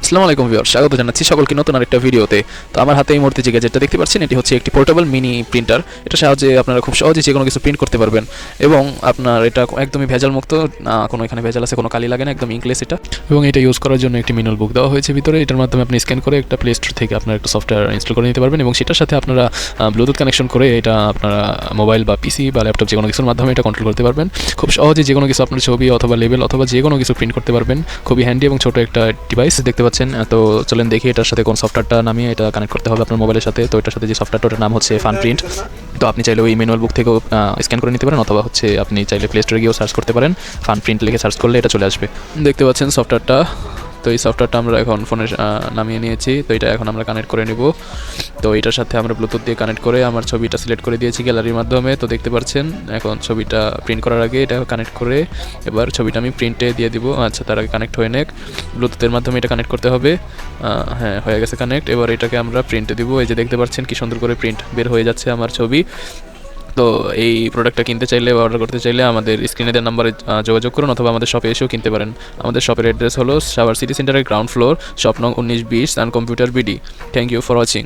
আসসালামু আলাইকুম ভিউয়ার্স, স্বাগত জানাচ্ছি সকলকে নতুন আরেকটা ভিডিওতে। তো আমার হাতে এই মুহূর্তে যে গ্যাজেটটা দেখতে পাচ্ছেন, এটি হচ্ছে একটি পোর্টেবল মিনি প্রিন্টার। এটা সাহায্যে আপনারা খুব সহজেই যে কোনো কিছু প্রিন্ট করতে পারবেন এবং আপনার এটা একদমই ভেজাল মুক্ত, না কোনো এখানে ভেজাল আছে কোনো কালি লাগে না, একদম ইংলিশ এটা। এবং এটা ইউজ করার জন্য একটি ম্যানুয়াল বুক দেওয়া হয়েছে ভিতরে। এটার মাধ্যমে আপনি স্ক্যান করে একটা প্লে স্টোর থেকে আপনার একটা সফটওয়্যার ইনস্টল করে নিতে পারবেন এবং সেটার সাথে আপনারা ব্লুটুথ কানেকশন করে এটা আপনারা মোবাইল বা পিসি বা ল্যাপটপ যে কোনো কিছুর মাধ্যমে এটা কন্ট্রোল করতে পারবেন। খুব সহজেই যে কোনো কিছু আপনার ছবি অথবা লেবেল অথবা যে কোনো কিছু প্রিন্ট করতে পারবেন। খুবই হ্যান্ডি এবং ছোটো একটা ডিভাইস দেখতে পাচ্ছেন। তো চলেন দেখি এটার সাথে কোন সফটওয়্যারটা নামিয়ে এটা কানেক্ট করতে হবে আপনার মোবাইলের সাথে। তো এটার সাথে যে সফটওয়্যারটা, ওটার নাম হচ্ছে ফান প্রিন্ট। তো আপনি চাইলে ওই ম্যানুয়াল বুক থেকেও স্ক্যান করে নিতে পারেন অথবা হচ্ছে আপনি চাইলে প্লে স্টোরে গিয়েও সার্চ করতে পারেন। ফান প্রিন্ট লিখে সার্চ করলে এটা চলে আসবে। দেখতে পাচ্ছেন সফটওয়্যারটা। তো এই সফটওয়্যারটা আমরা এখন ফোনে নামিয়ে নিয়েছি। তো এটা এখন আমরা কানেক্ট করে নেব। তো এটার সাথে আমরা ব্লুটুথ দিয়ে কানেক্ট করে আমার ছবিটা সিলেক্ট করে দিয়েছি গ্যালারির মাধ্যমে। তো দেখতে পাচ্ছেন এখন ছবিটা প্রিন্ট করার আগে এটা কানেক্ট করে এবার ছবিটা আমি প্রিন্টে দিয়ে দিব। আচ্ছা, তার আগে কানেক্ট হয়ে নেক, ব্লুটুথের মাধ্যমে এটা কানেক্ট করতে হবে। হ্যাঁ, হয়ে গেছে কানেক্ট। এবার এটাকে আমরা প্রিন্টে দিব। এই যে দেখতে পাচ্ছেন কি সুন্দর করে প্রিন্ট বের হয়ে যাচ্ছে আমার ছবি। তো এই প্রোডাক্টটা কিনতে চাইলে বা অর্ডার করতে চাইলে আমাদের স্ক্রিনে দেওয়া নাম্বারে যোগাযোগ করুন অথবা আমাদের শপে এসেও কিনতে পারেন। আমাদের শপের অ্যাড্রেস হলো সাভার সিটি সেন্টারের গ্রাউন্ড ফ্লোর, শপ নং 1920 and computer BD. Thank you for watching.